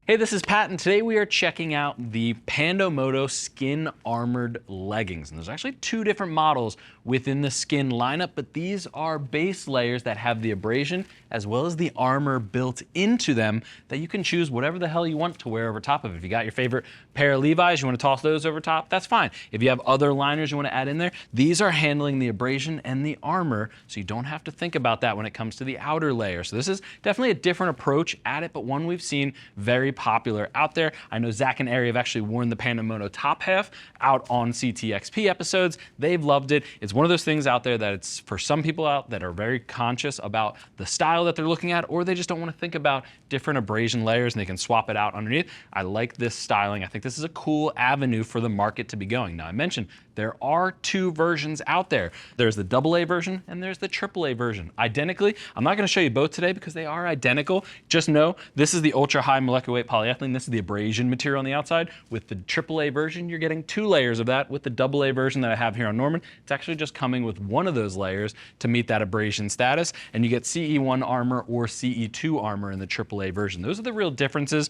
Hey, this is Pat, and today we are checking out the Pando Moto skin armored leggings. And there's actually two different models within the skin lineup, but these are base layers that have the abrasion as well as the armor built into them that you can choose whatever the hell you want to wear over top of it. If you got your favorite pair of Levi's, you want to toss those over top, that's fine. If you have other liners you want to add in there, these are handling the abrasion and the armor, so you don't have to think about that when it comes to the outer layer. So this is definitely a different approach at it, but one we've seen very popular out there. I know Zach and Ari have actually worn the Pando Moto top half out on CTXP episodes. They've loved it. It's one of those things out there that it's for some people out that are very conscious about the style that they're looking at, or they just don't want to think about different abrasion layers and they can swap it out underneath. I like this styling. I think this is a cool avenue for the market to be going. Now, I mentioned there are two versions out there. There's the AA version and there's the AAA version. Identically, I'm not going to show you both today because they are identical. Just know this is the ultra high molecular weight polyethylene. This is the abrasion material on the outside. With the AAA version, you're getting two layers of that. With the AA version that I have here on Norman, it's actually just coming with one of those layers to meet that abrasion status. And you get CE1 armor or CE2 armor in the AAA version. Those are the real differences.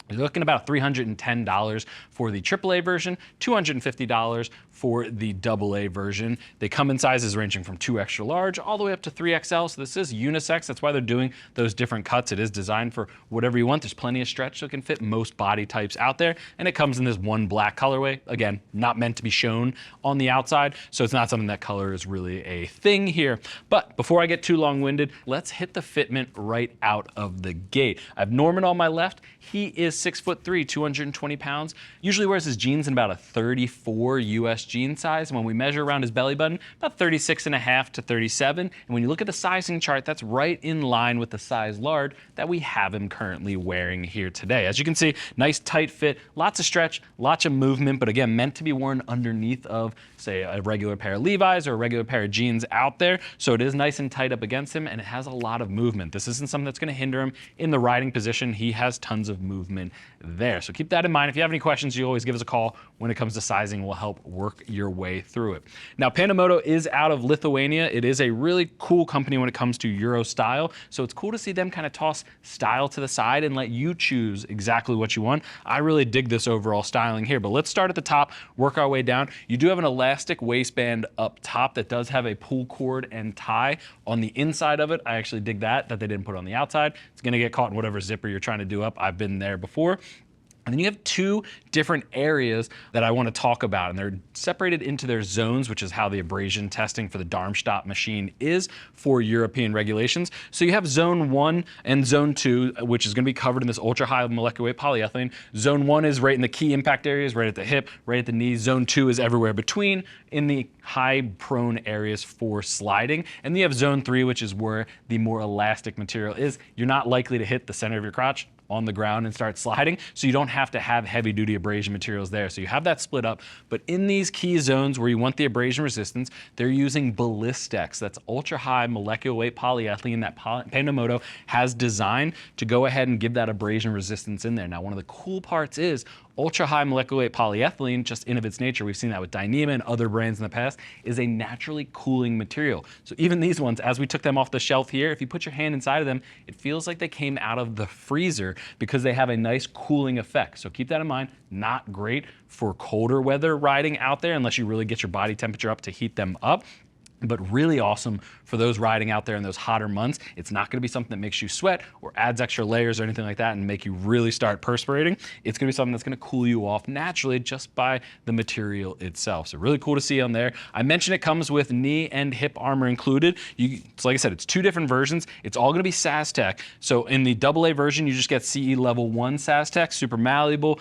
You're looking about $310 for the AAA version, $250 for the AA version. They come in sizes ranging from 2 extra large all the way up to 3XL. So this is unisex. That's why they're doing those different cuts. It is designed for whatever you want. There's plenty of stretch, so it can fit most body types out there. And it comes in this one black colorway. Again, not meant to be shown on the outside, so it's not something that color is really a thing here. But before I get too long-winded, let's hit the fitment right out of the gate. I have Norman on my left. He is 6'3", 220 pounds. Usually wears his jeans in about a 34 US jean size. And when we measure around his belly button, about 36.5 to 37. And when you look at the sizing chart, that's right in line with the size large that we have him currently wearing here today. As you can see, nice tight fit, lots of stretch, lots of movement, but again, meant to be worn underneath of, say, a regular pair of Levi's or a regular pair of jeans out there. So it is nice and tight up against him, and it has a lot of movement. This isn't something that's going to hinder him in the riding position. He has tons of movement there. So keep that in mind. If you have any questions, you always give us a call when it comes to sizing. We'll help work your way through it. Now, Pando Moto is out of Lithuania. It is a really cool company when it comes to Euro style. So it's cool to see them kind of toss style to the side and let you choose exactly what you want. I really dig this overall styling here, but let's start at the top, work our way down. You do have an elastic waistband up top that does have a pull cord and tie on the inside of it. I actually dig that they didn't put on the outside. It's going to get caught in whatever zipper you're trying to do up. I've been there before. And then you have two different areas that I want to talk about, and they're separated into their zones, which is how the abrasion testing for the Darmstadt machine is for European regulations. So you have zone 1 and zone 2, which is going to be covered in this ultra high molecular weight polyethylene. Zone 1 is right in the key impact areas, right at the hip, right at the knee. Zone 2 is everywhere between in the high prone areas for sliding. And then you have zone 3, which is where the more elastic material is. You're not likely to hit the center of your crotch on the ground and start sliding, so you don't have to have heavy duty abrasion materials there. So you have that split up, but in these key zones where you want the abrasion resistance, they're using Balistex. That's ultra high molecular weight polyethylene that Pando Moto has designed to go ahead and give that abrasion resistance in there. Now, one of the cool parts is ultra high molecular weight polyethylene, just in of its nature, we've seen that with Dyneema and other brands in the past, is a naturally cooling material. So even these ones, as we took them off the shelf here, if you put your hand inside of them, it feels like they came out of the freezer because they have a nice cooling effect. So keep that in mind. Not great for colder weather riding out there unless you really get your body temperature up to heat them up, but really awesome for those riding out there in those hotter months. It's not gonna be something that makes you sweat or adds extra layers or anything like that and make you really start perspirating. It's gonna be something that's gonna cool you off naturally just by the material itself. So really cool to see on there. I mentioned it comes with knee and hip armor included. So like I said, it's two different versions. It's all gonna be SAS Tech. So in the AA version, you just get CE level 1 SAS Tech, super malleable,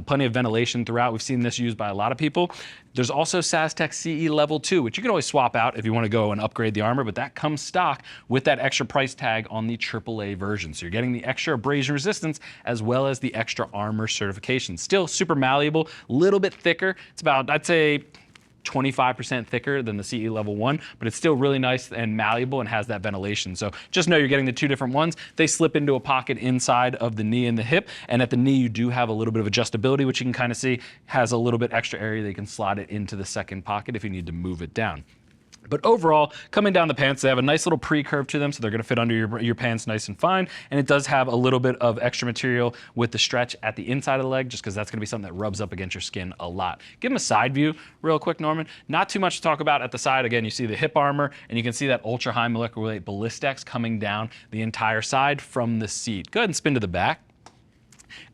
plenty of ventilation throughout. We've seen this used by a lot of people. There's also SAS Tech CE level 2, which you can always swap out if you want to go and upgrade the armor, but that comes stock with that extra price tag on the AAA version. So you're getting the extra abrasion resistance as well as the extra armor certification. Still super malleable, a little bit thicker. It's about, I'd say, 25% thicker than the CE level 1, but it's still really nice and malleable and has that ventilation. So just know you're getting the two different ones. They slip into a pocket inside of the knee and the hip, and at the knee you do have a little bit of adjustability, which you can kind of see has a little bit extra area that you can slot it into the second pocket if you need to move it down. But overall, coming down the pants, they have a nice little pre-curve to them, so they're gonna fit under your pants nice and fine. And it does have a little bit of extra material with the stretch at the inside of the leg, just because that's gonna be something that rubs up against your skin a lot. Give them a side view real quick, Norman. Not too much to talk about at the side. Again, you see the hip armor, and you can see that ultra high molecular weight Balistex coming down the entire side from the seat. Go ahead and spin to the back.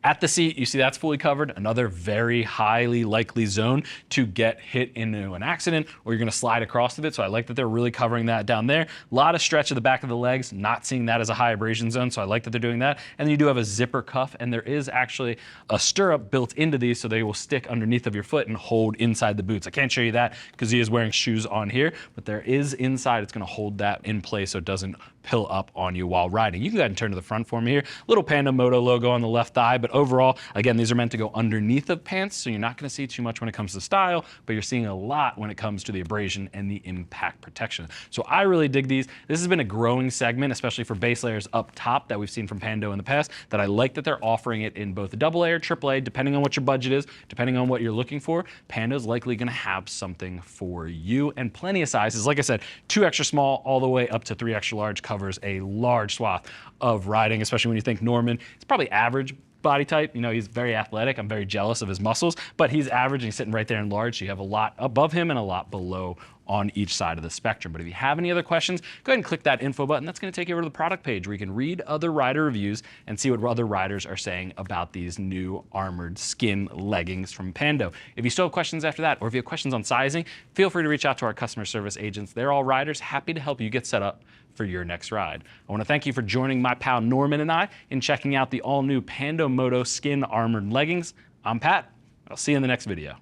At the seat, you see that's fully covered, another very highly likely zone to get hit into an accident, or you're gonna slide across of it, so I like that they're really covering that down there. A lot of stretch of the back of the legs, not seeing that as a high abrasion zone, so I like that they're doing that. And then you do have a zipper cuff, and there is actually a stirrup built into these, so they will stick underneath of your foot and hold inside the boots. I can't show you that because he is wearing shoes on here, but there is inside, it's gonna hold that in place so it doesn't pill up on you while riding. You can go ahead and turn to the front for me here. Little Pando Moto logo on the left thigh, but overall, again, these are meant to go underneath of pants, so you're not gonna see too much when it comes to style, but you're seeing a lot when it comes to the abrasion and the impact protection. So I really dig these. This has been a growing segment, especially for base layers up top that we've seen from Pando in the past, that I like that they're offering it in both AA or AAA, depending on what your budget is, depending on what you're looking for. Pando's likely gonna have something for you, and plenty of sizes. Like I said, 2 extra small all the way up to 3 extra large covers a large swath of riding, especially when you think Norman, it's probably average body type. You know, he's very athletic. I'm very jealous of his muscles, but he's average and he's sitting right there in large. So you have a lot above him and a lot below on each side of the spectrum. But if you have any other questions, go ahead and click that info button. That's going to take you over to the product page where you can read other rider reviews and see what other riders are saying about these new armored skin leggings from Pando. If you still have questions after that, or if you have questions on sizing, feel free to reach out to our customer service agents. They're all riders, happy to help you get set up for your next ride. I want to thank you for joining my pal Norman and I in checking out the all-new Pando Moto skin armored leggings. I'm Pat. I'll see you in the next video.